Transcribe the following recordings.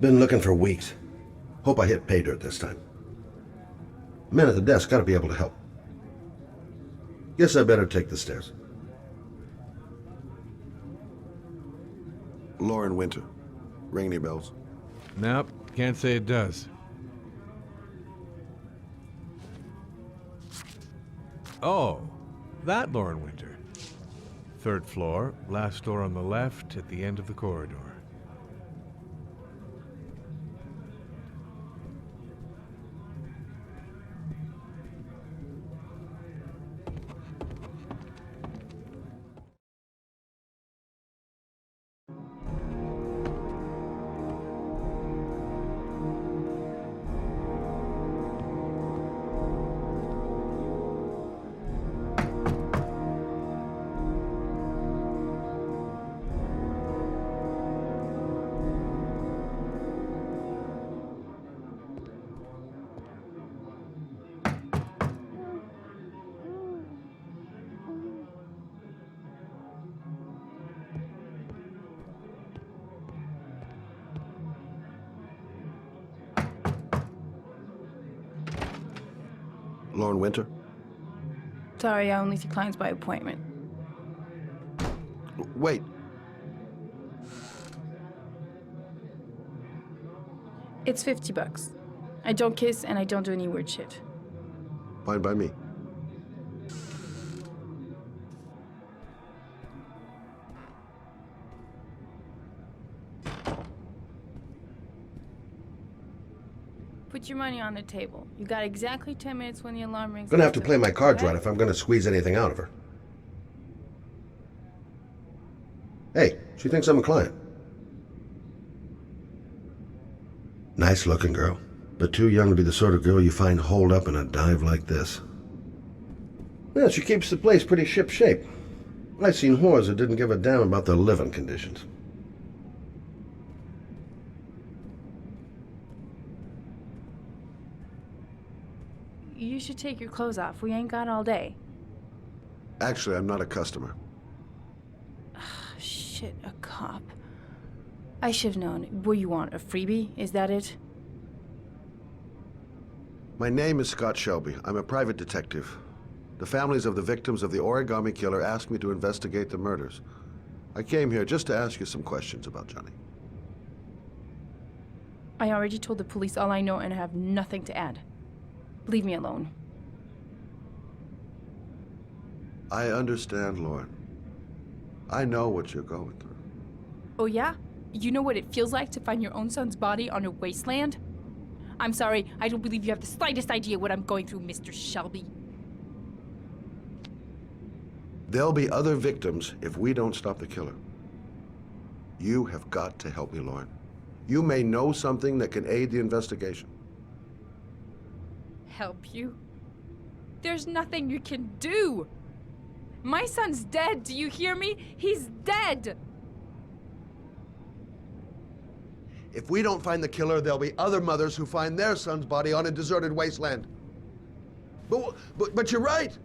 Been looking for weeks. Hope I hit pay dirt this time. Man at the desk gotta be able to help. Guess I better take the stairs. Lauren Winter. Ring any bells? Nope, can't say it does. Oh, that Lauren Winter. Third floor, last door on the left at the end of the corridor. Lauren Winter? Sorry, I only see clients by appointment. Wait. It's $50. I don't kiss and I don't do any weird shit. Fine by me. Put your money on the table. You got exactly 10 minutes when the alarm rings. Gonna have to play my cards right if I'm gonna squeeze anything out of her. Hey, she thinks I'm a client. Nice looking girl, but too young to be the sort of girl you find holed up in a dive like this. Well, she keeps the place pretty ship-shape. I've seen whores that didn't give a damn about their living conditions. You should take your clothes off. We ain't got all day. Actually, I'm not a customer. Shit, a cop. I should have known. What do you want, a freebie? Is that it? My name is Scott Shelby. I'm a private detective. The families of the victims of the origami killer asked me to investigate the murders. I came here just to ask you some questions about Johnny. I already told the police all I know and I have nothing to add. Leave me alone. I understand, Lauren. I know what you're going through. Oh yeah? You know what it feels like to find your own son's body on a wasteland? I'm sorry, I don't believe you have the slightest idea what I'm going through, Mr. Shelby. There'll be other victims if we don't stop the killer. You have got to help me, Lauren. You may know something that can aid the investigation. Help you? There's nothing you can do. My son's dead, do you hear me? He's dead! If we don't find the killer, there'll be other mothers who find their son's body on a deserted wasteland. But you're right.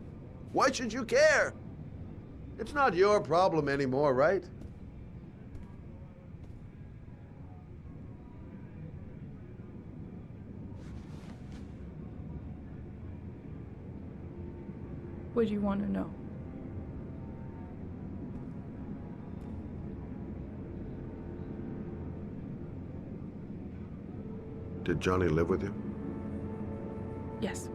Why should you care? It's not your problem anymore, right? What do you want to know? Did Johnny live with you? Yes.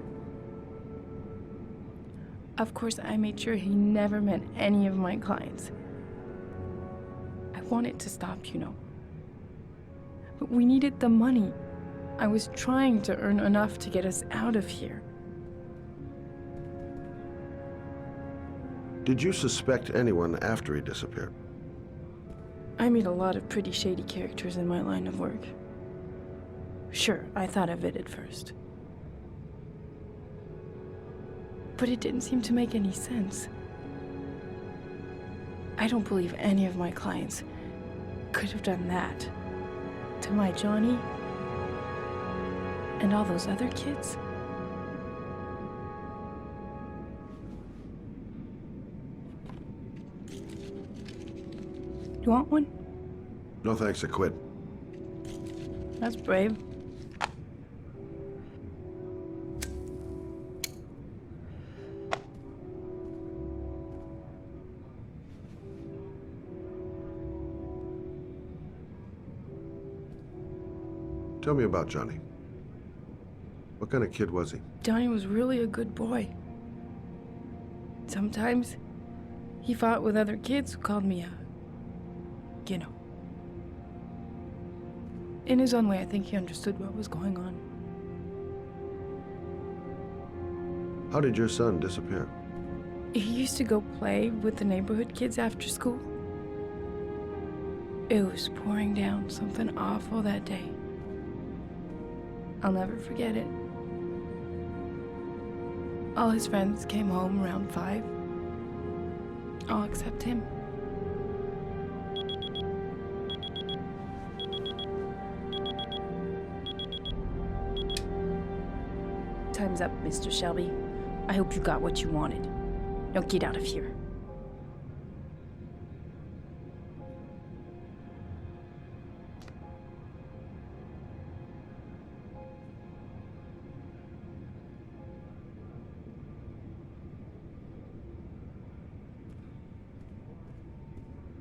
Of course, I made sure he never met any of my clients. I wanted to stop, you know. But we needed the money. I was trying to earn enough to get us out of here. Did you suspect anyone after he disappeared? I meet a lot of pretty shady characters in my line of work. Sure, I thought of it at first. But it didn't seem to make any sense. I don't believe any of my clients could have done that to my Johnny and all those other kids. You want one? No thanks, I quit. That's brave. Tell me about Johnny. What kind of kid was he? Johnny was really a good boy. Sometimes he fought with other kids who called me you know. In his own way, I think he understood what was going on. How did your son disappear? He used to go play with the neighborhood kids after school. It was pouring down something awful that day. I'll never forget it. All his friends came home around 5. All except him. Time's up, Mr. Shelby. I hope you got what you wanted. Now get out of here.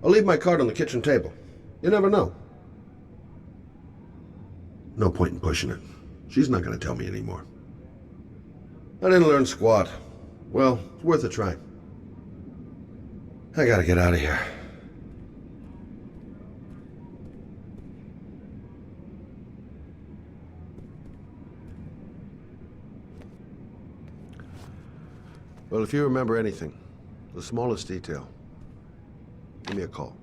I'll leave my card on the kitchen table. You never know. No point in pushing it. She's not going to tell me anymore. I didn't learn squat. Well, it's worth a try. I gotta get out of here. Well, if you remember anything, the smallest detail, give me a call.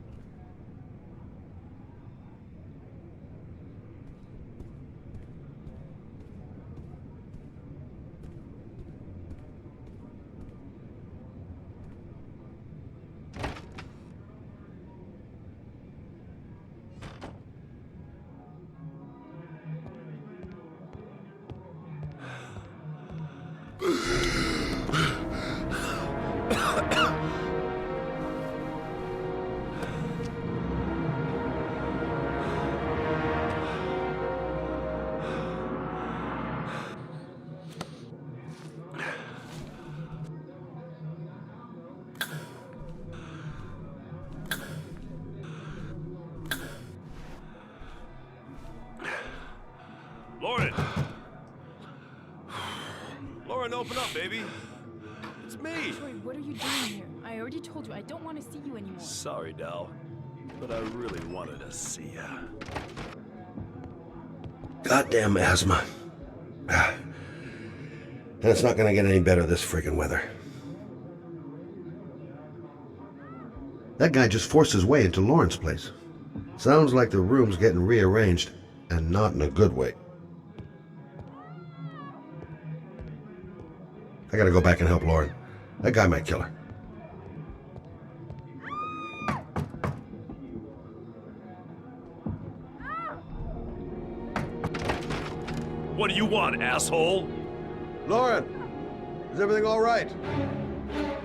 Lauren! Lauren, open up, baby. It's me. Troy, what are you doing here? I already told you I don't want to see you anymore. Sorry, Dal, but I really wanted to see ya. Goddamn asthma. And it's not gonna get any better this friggin' weather. That guy just forced his way into Lauren's place. Sounds like the room's getting rearranged, and not in a good way. I gotta go back and help Lauren. That guy might kill her. What do you want, asshole? Lauren! Is everything all right?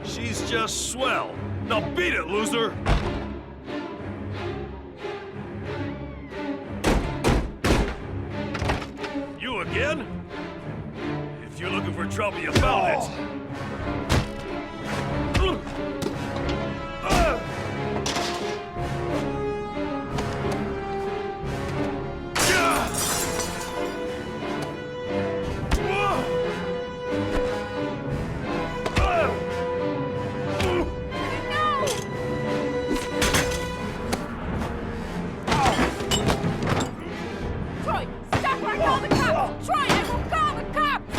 She's just swell. Now beat it, loser! You again? If you're looking for trouble, you found it. Troy, stop or I call the cops! Troy, I will call the cops!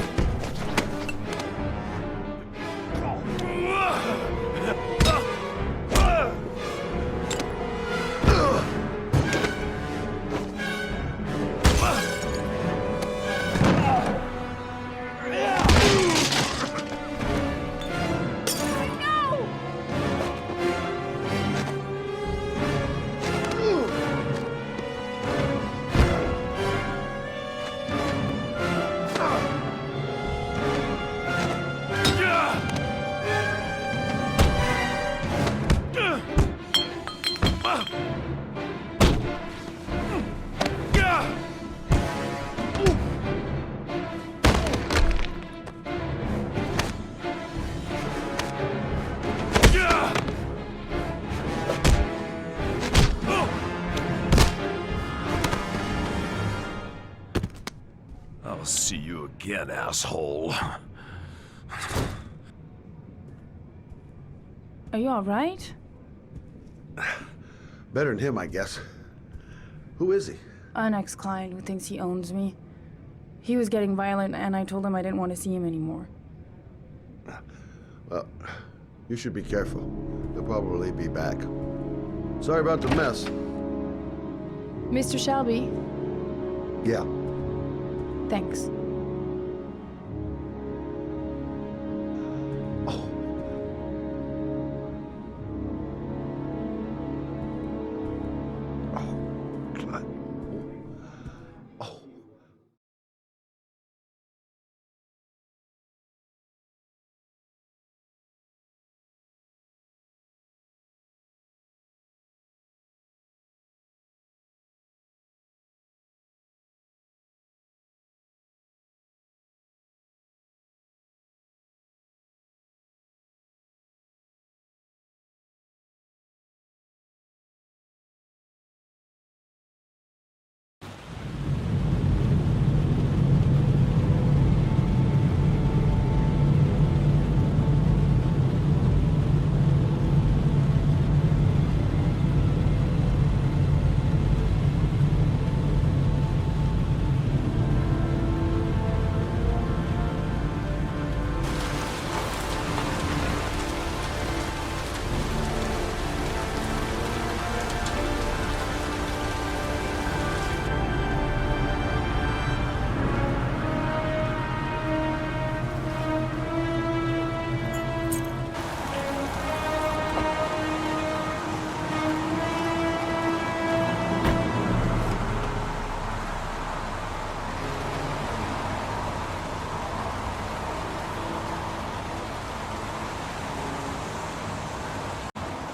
again, asshole. Are you alright? Better than him, I guess. Who is he? An ex-client who thinks he owns me. He was getting violent, and I told him I didn't want to see him anymore. Well, you should be careful. He'll probably be back. Sorry about the mess. Mr. Shelby, Yeah. thanks. Oh. Oh, God. Oh.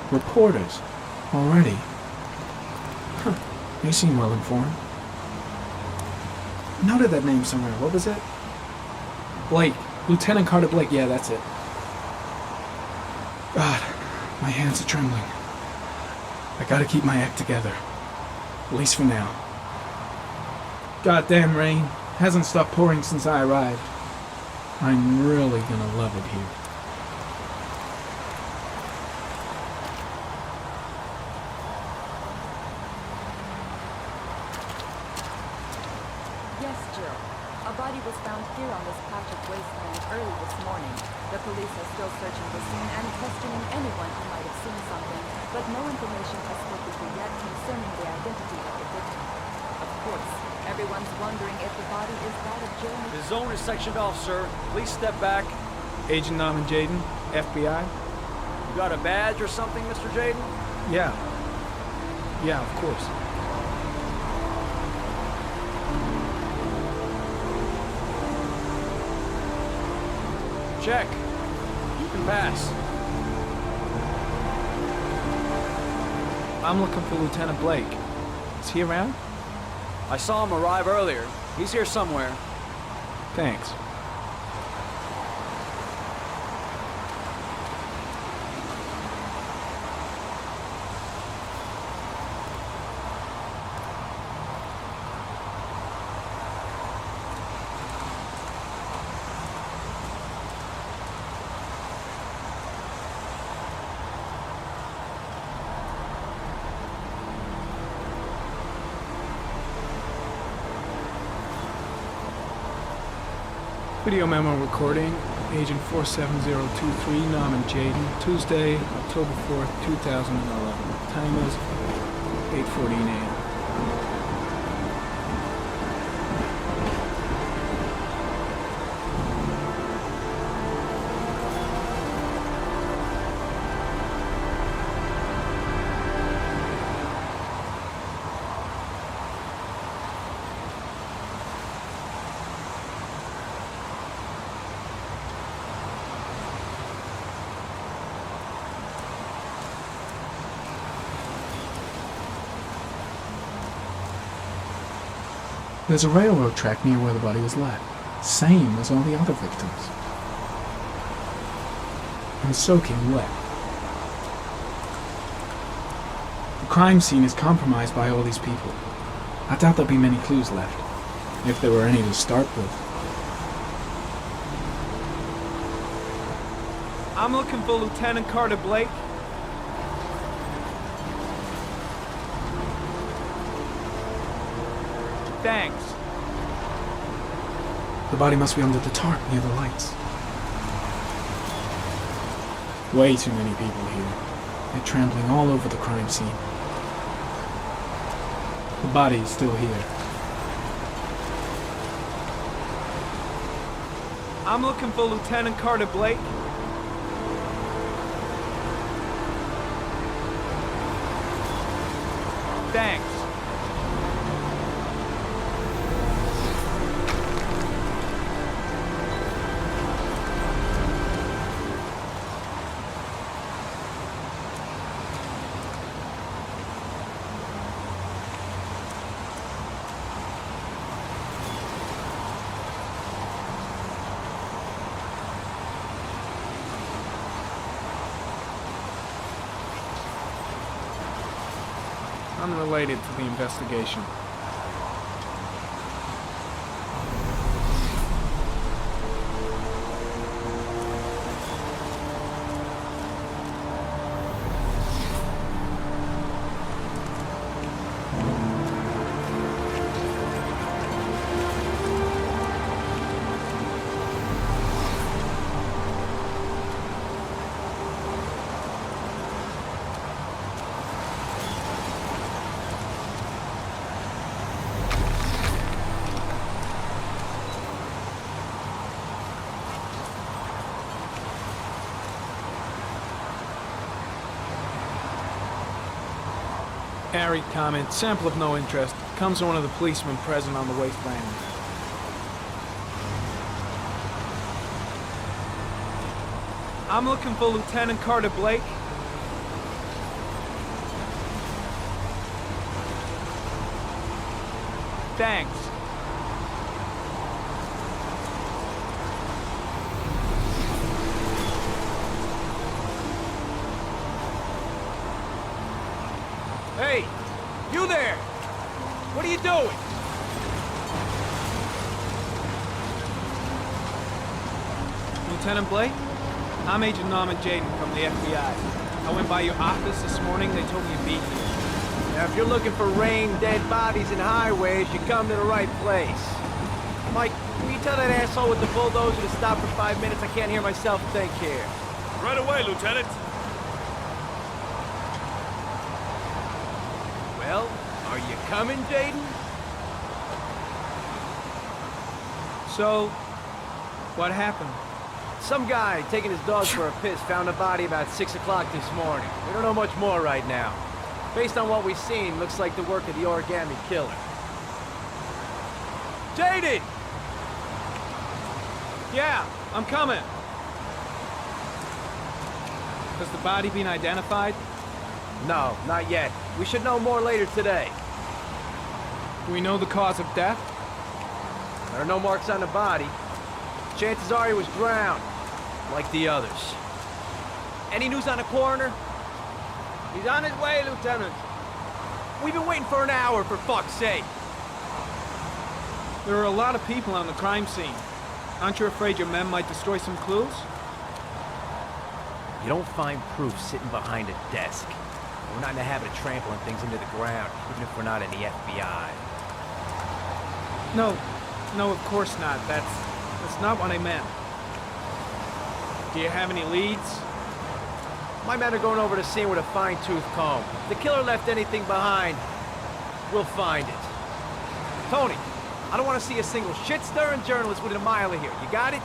Reporters. Already. Huh. They seem well informed. Noted that name somewhere. What was it? Blake. Lieutenant Carter Blake. Yeah, that's it. God, my hands are trembling. I gotta keep my act together. At least for now. Goddamn rain. Hasn't stopped pouring since I arrived. I'm really gonna love it here. Yes, Jill. A body was found here on this patch of wasteland early this morning. The police are still searching the scene and questioning anyone who might have seen something, but no information has filtered through yet concerning the identity of the victim. Of course, everyone's wondering if the body is that of Jill. The zone is sectioned off, sir. Please step back. Agent Norman Jaden, FBI? You got a badge or something, Mr. Jaden? Yeah. Yeah, of course. Check. You can pass. I'm looking for Lieutenant Blake. Is he around? I saw him arrive earlier. He's here somewhere. Thanks. Video memo recording, Agent 47023, Norman Jaden, Tuesday, October 4th, 2011. Time is 8:14 a.m. There's a railroad track near where the body was left. Same as all the other victims. I'm soaking wet. The crime scene is compromised by all these people. I doubt there'll be many clues left, if there were any to start with. I'm looking for Lieutenant Carter Blake. Thanks. The body must be under the tarp near the lights. Way too many people here. They're trampling all over the crime scene. The body is still here. I'm looking for Lieutenant Carter Blake. Thanks. Unrelated to the investigation. Harry comment, sample of no interest, comes from one of the policemen present on the wasteland. I'm looking for Lieutenant Carter Blake. Thanks. Hey, you there! What are you doing? Lieutenant Blake? I'm Agent Norman Jaden from the FBI. I went by your office this morning, they told me you'd be here. Now, if you're looking for rain, dead bodies, and highways, you come to the right place. Mike, will you tell that asshole with the bulldozer to stop for 5 minutes? I can't hear myself think here. Right away, Lieutenant. Well, are you coming, Jaden? So, what happened? Some guy taking his dog for a piss found a body about 6 o'clock this morning. We don't know much more right now. Based on what we've seen, looks like the work of the origami killer. Jaden! Yeah, I'm coming. Has the body been identified? No, not yet. We should know more later today. Do we know the cause of death? There are no marks on the body. Chances are he was drowned, like the others. Any news on the coroner? He's on his way, Lieutenant. We've been waiting for an hour, for fuck's sake. There are a lot of people on the crime scene. Aren't you afraid your men might destroy some clues? You don't find proof sitting behind a desk. We're not in the habit of trampling things into the ground, even if we're not in the FBI. No, of course not. That's not what I meant. Do you have any leads? My men are going over the scene with a fine-tooth comb. If the killer left anything behind, we'll find it. Tony, I don't want to see a single shit-stirring journalist within a mile of here. You got it?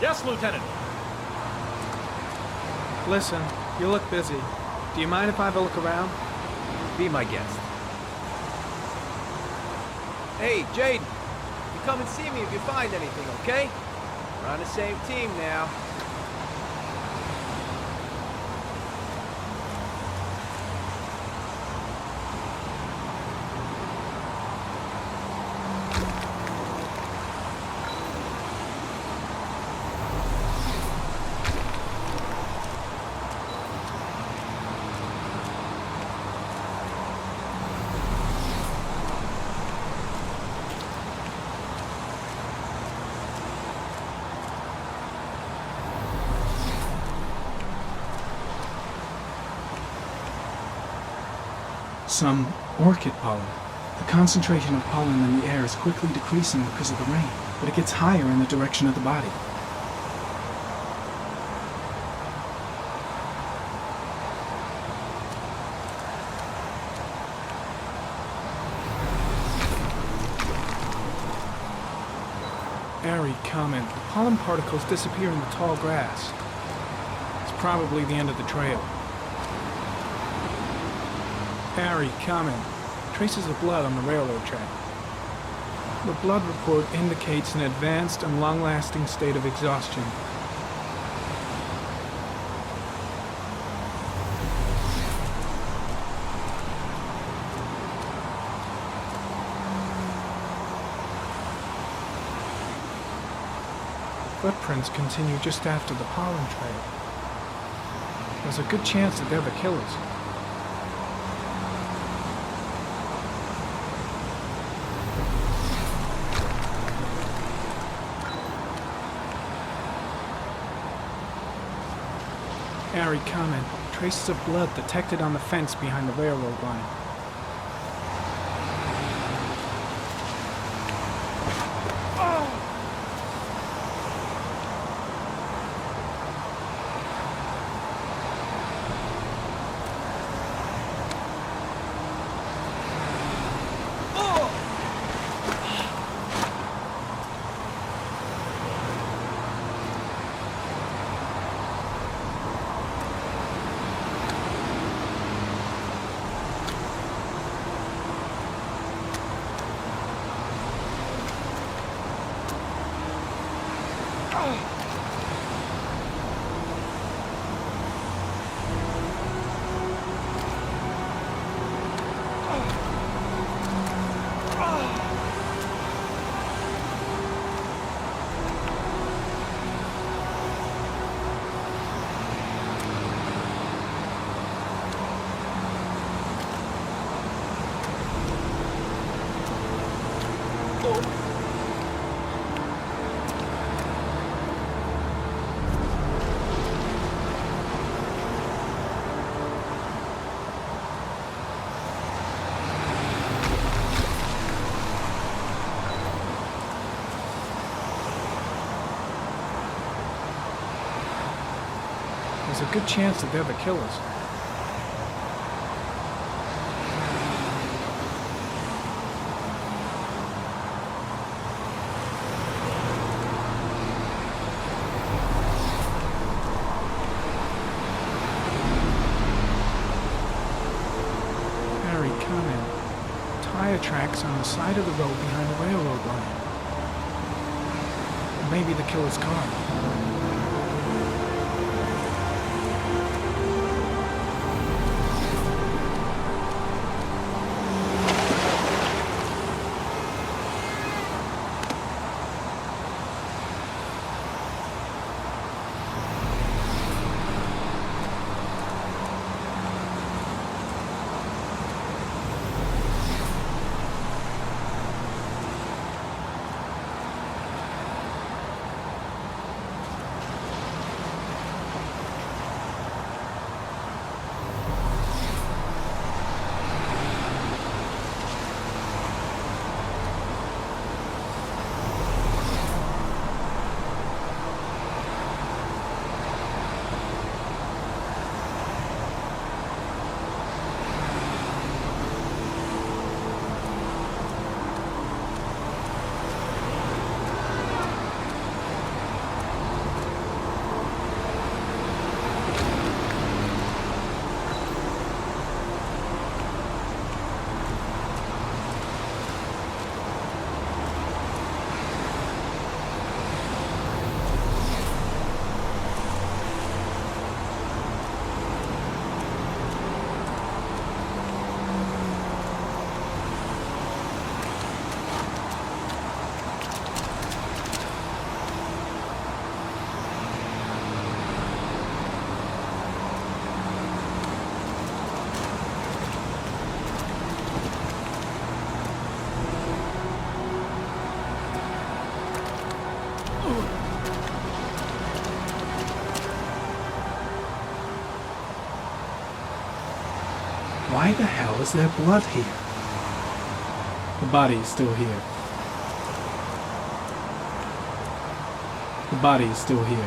Yes, Lieutenant. Listen, you look busy. Do you mind if I have a look around? Be my guest. Hey, Jaden. You come and see me if you find anything, okay? We're on the same team now. Some orchid pollen. The concentration of pollen in the air is quickly decreasing because of the rain, but it gets higher in the direction of the body. Airy comment. The pollen particles disappear in the tall grass. It's probably the end of the trail. Airy comment. Traces of blood on the railroad track. The blood report indicates an advanced and long-lasting state of exhaustion. Footprints continue just after the pollen trail. There's a good chance that they're the killers. Airy comment. Traces of blood detected on the fence behind the railroad line. There's a good chance that they're the killers. Harry, comment. Tire tracks on the side of the road behind the railroad line. Maybe the killer's car. Why the hell is there blood here? The body is still here. The body is still here.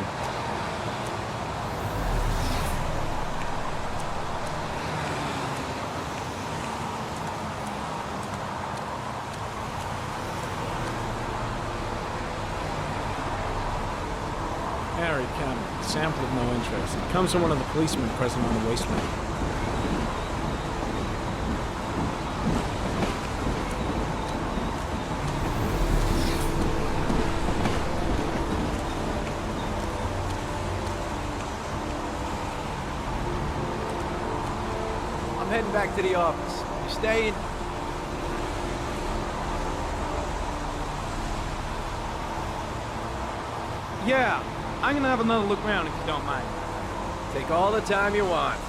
Harry Cameron, sample of no interest. It comes from one of the policemen present on the wasteland. I'm heading back to the office. You staying? Yeah, I'm gonna have another look around if you don't mind. Take all the time you want.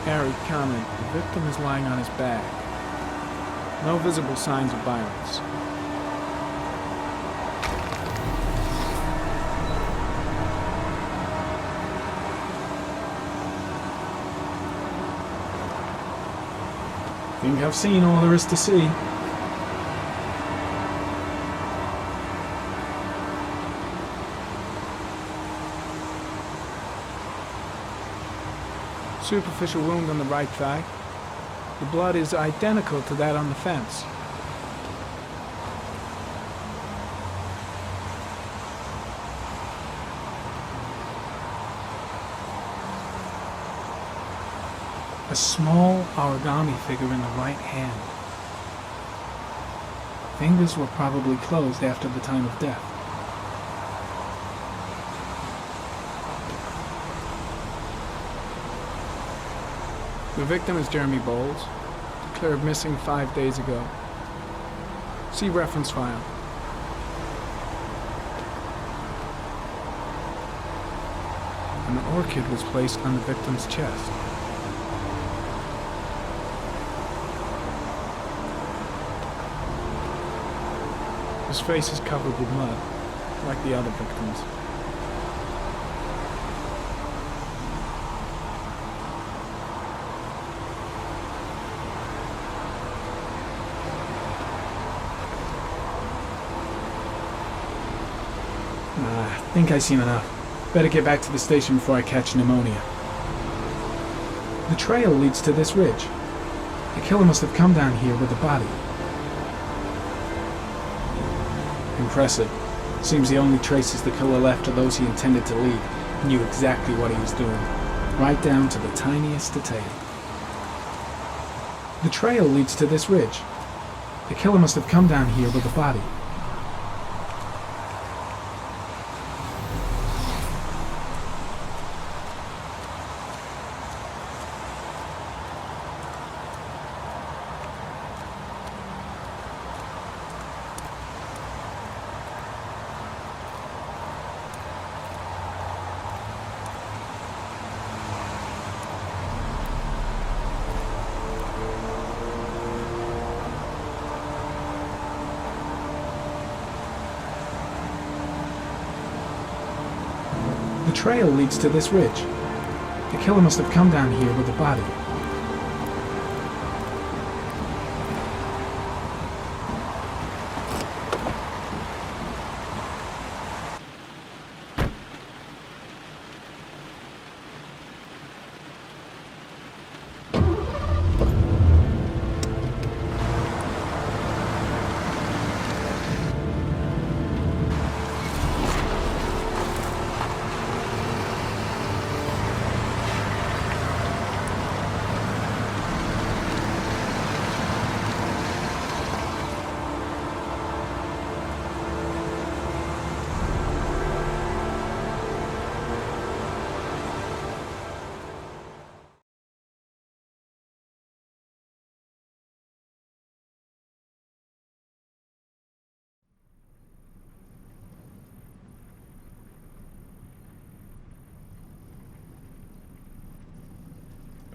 Harry comment, the victim is lying on his back. No visible signs of violence. Think I've seen all there is to see. Superficial wound on the right thigh. The blood is identical to that on the fence. A small origami figure in the right hand. Fingers were probably closed after the time of death. The victim is Jeremy Bowles, declared missing 5 days ago. See reference file. An orchid was placed on the victim's chest. His face is covered with mud, like the other victims. I think I've seen enough. Better get back to the station before I catch pneumonia. The trail leads to this ridge. The killer must have come down here with the body. Impressive. Seems the only traces the killer left are those he intended to leave. He knew exactly what he was doing, right down to the tiniest detail. The trail leads to this ridge. The killer must have come down here with the body. The trail leads to this ridge. The killer must have come down here with the body.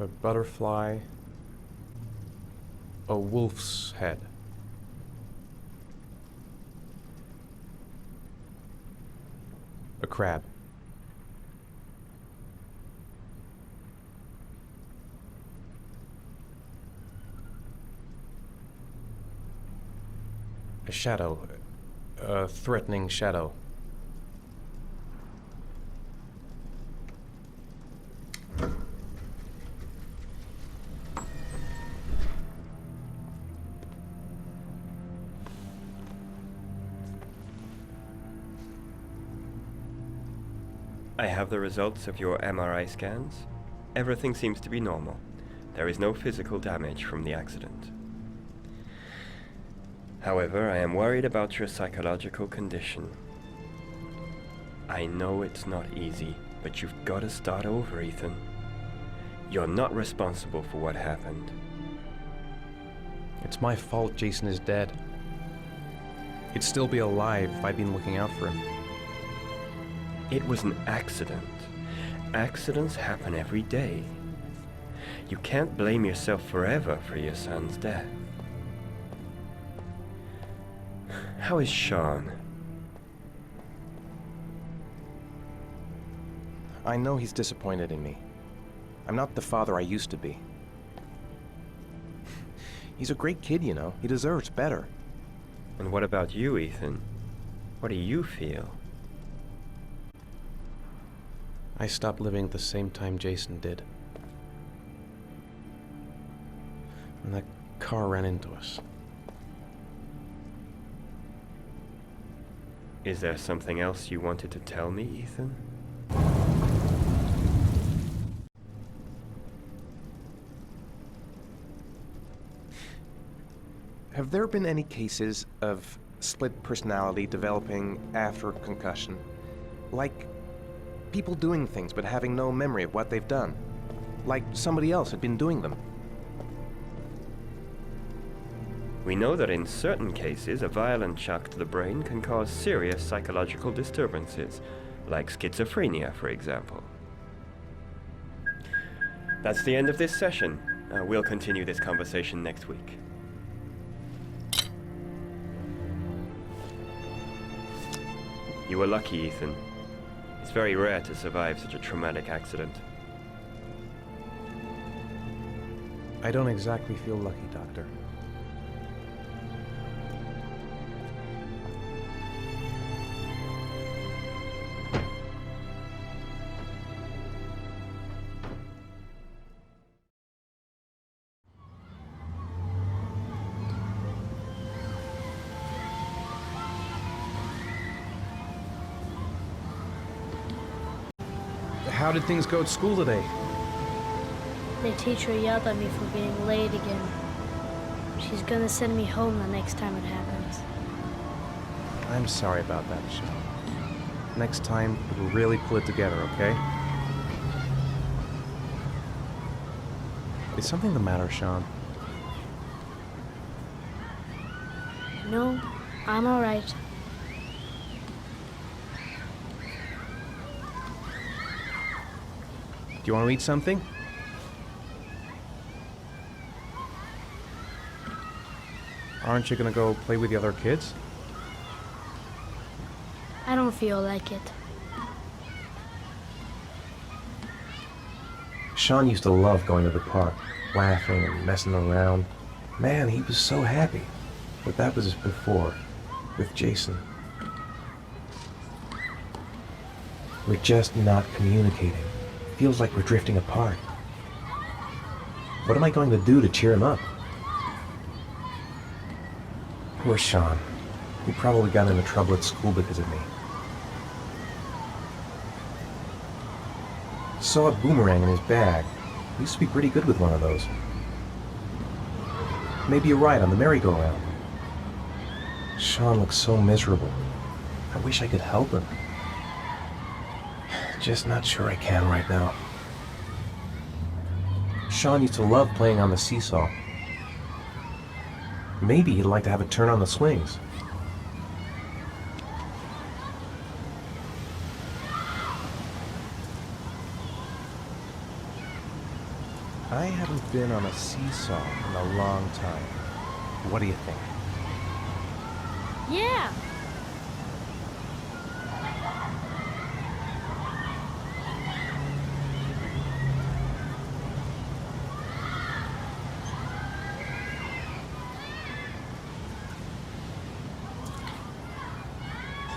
A butterfly. A wolf's head. A crab. A shadow. A threatening shadow. I have the results of your MRI scans. Everything seems to be normal. There is no physical damage from the accident. However, I am worried about your psychological condition. I know it's not easy, but you've got to start over, Ethan. You're not responsible for what happened. It's my fault Jason is dead. He'd still be alive if I'd been looking out for him. It was an accident. Accidents happen every day. You can't blame yourself forever for your son's death. How is Sean? I know he's disappointed in me. I'm not the father I used to be. He's a great kid, you know. He deserves better. And what about you, Ethan? What do you feel? I stopped living at the same time Jason did. When that car ran into us. Is there something else you wanted to tell me, Ethan? Have there been any cases of split personality developing after concussion? Like people doing things but having no memory of what they've done? Like somebody else had been doing them? We know that in certain cases, a violent shock to the brain can cause serious psychological disturbances, like schizophrenia, for example. That's the end of this session. We'll continue this conversation next week. You were lucky, Ethan. It's very rare to survive such a traumatic accident. I don't exactly feel lucky, Doctor. How did things go at school today? The teacher yelled at me for being late again. She's gonna send me home the next time it happens. I'm sorry about that, Sean. Next time, we'll really pull it together, okay? Is something the matter, Sean? No, I'm alright. Do you want to eat something? Aren't you gonna go play with the other kids? I don't feel like it. Sean used to love going to the park, laughing and messing around. Man, he was so happy. But that was before, with Jason. We're just not communicating. Feels like we're drifting apart. What am I going to do to cheer him up? Poor Sean. He probably got into trouble at school because of me. Saw a boomerang in his bag. He used to be pretty good with one of those. Maybe a ride on the merry-go-round. Sean looks so miserable. I wish I could help him. Just not sure I can right now. Sean used to love playing on the seesaw. Maybe he'd like to have a turn on the swings. I haven't been on a seesaw in a long time. What do you think? Yeah.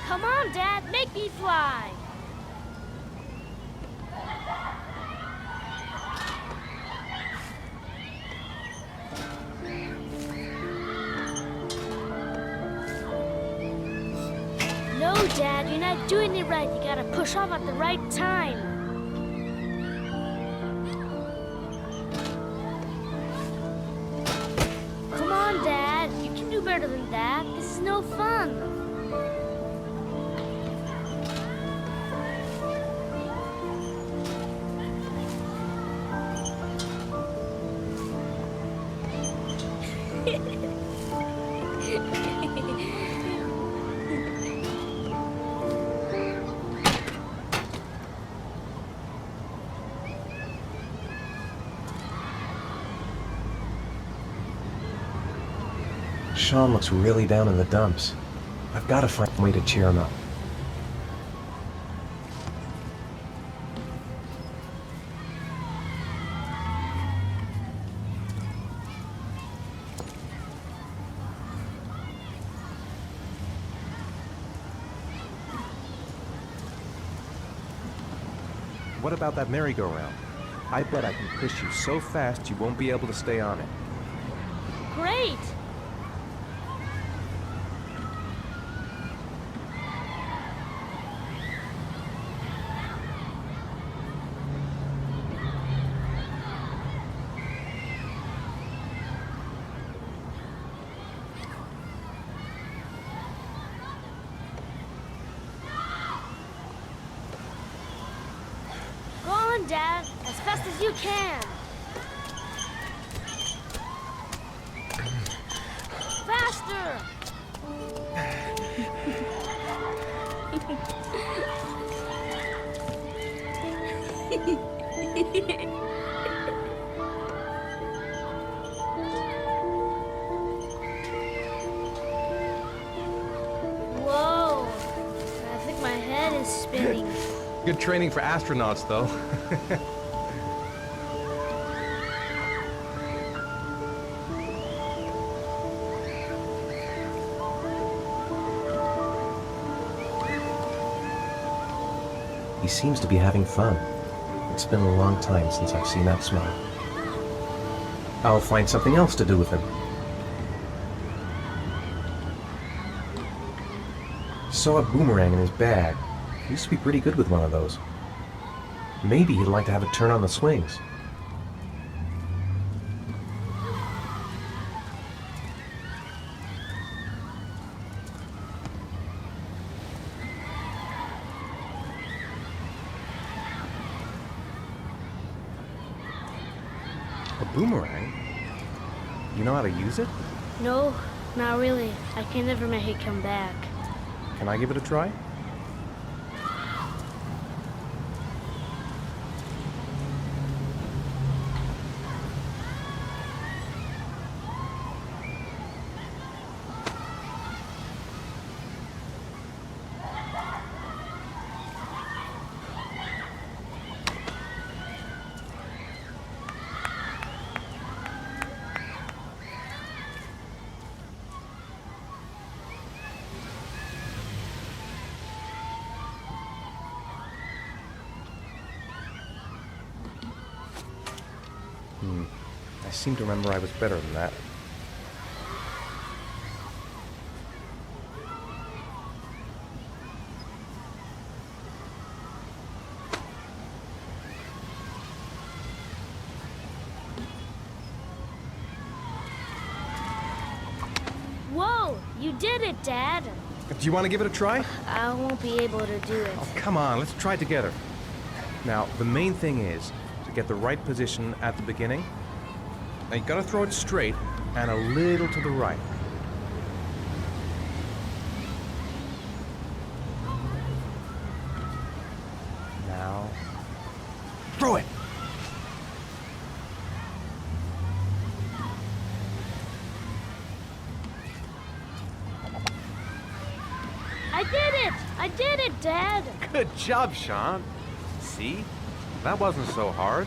Come on, Dad, make me fly. No, Dad, you're not doing it right. You gotta push off at the right time. Come on, Dad. You can do better than that. This is no fun. Sean looks really down in the dumps. I've got to find a way to cheer him up. What about that merry-go-round? I bet I can push you so fast you won't be able to stay on it. Great! Dad, as fast as you can. Faster! Whoa! I think my head is spinning. Good training for astronauts, though. He seems to be having fun. It's been a long time since I've seen that smile. I'll find something else to do with him. Saw a boomerang in his bag. He used to be pretty good with one of those. Maybe he'd like to have a turn on the swings. A boomerang? You know how to use it? No, not really. I can never make it come back. Can I give it a try? I seem to remember I was better than that. Whoa! You did it, Dad! Do you want to give it a try? I won't be able to do it. Oh, come on, let's try it together. Now, the main thing is to get the right position at the beginning. Now, you gotta throw it straight and a little to the right. Now, throw it! it, Dad! Good job, Sean. See? That wasn't so hard.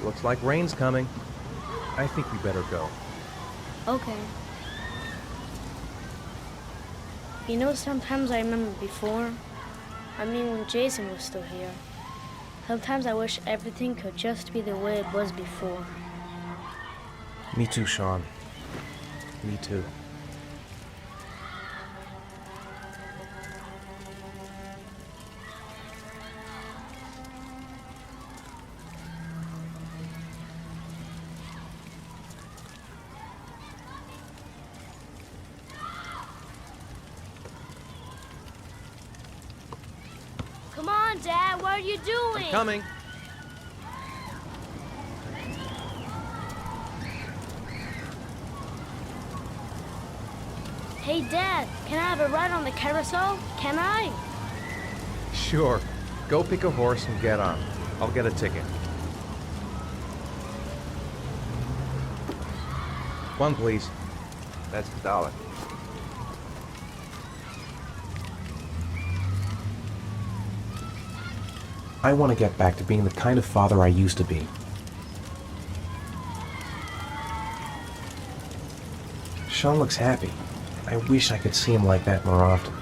Looks like rain's coming. I think we better go. Okay. You know, sometimes I remember before. I mean, when Jason was still here. Sometimes I wish everything could just be the way it was before. Me too, Sean. Me too. Come on, Dad, what are you doing? I'm coming. Hey, Dad, can I have a ride on the carousel? Can I? Sure. Go pick a horse and get on. I'll get a ticket. One, please. That's $1. I want to get back to being the kind of father I used to be. Sean looks happy. I wish I could see him like that more often.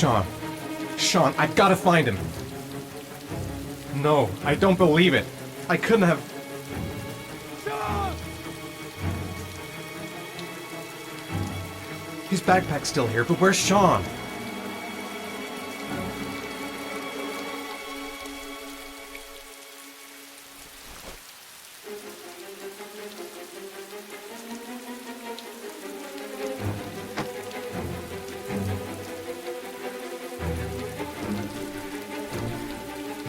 Sean. Sean, I've got to find him. No, I don't believe it. I couldn't have... Sean! His backpack's still here, but where's Sean?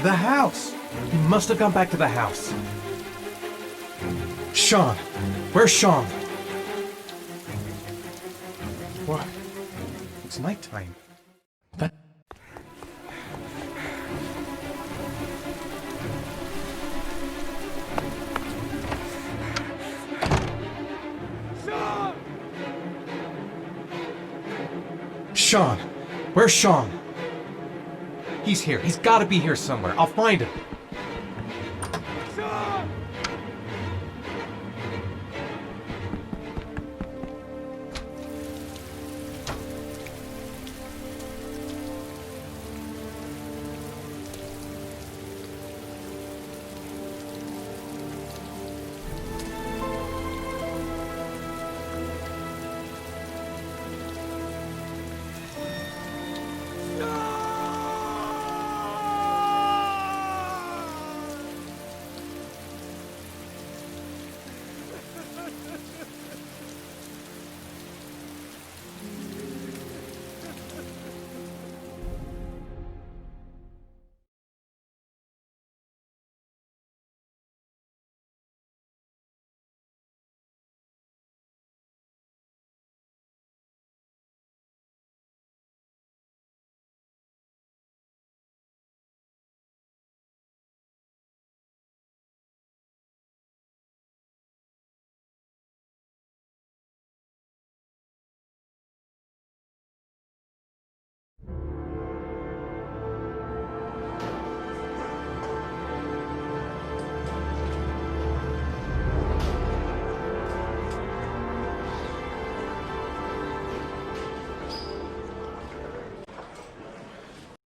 The house! He must have gone back to the house. Sean! Where's Sean? What? It's nighttime. That... Sean! Where's Sean? He's here. He's got to be here somewhere. I'll find him.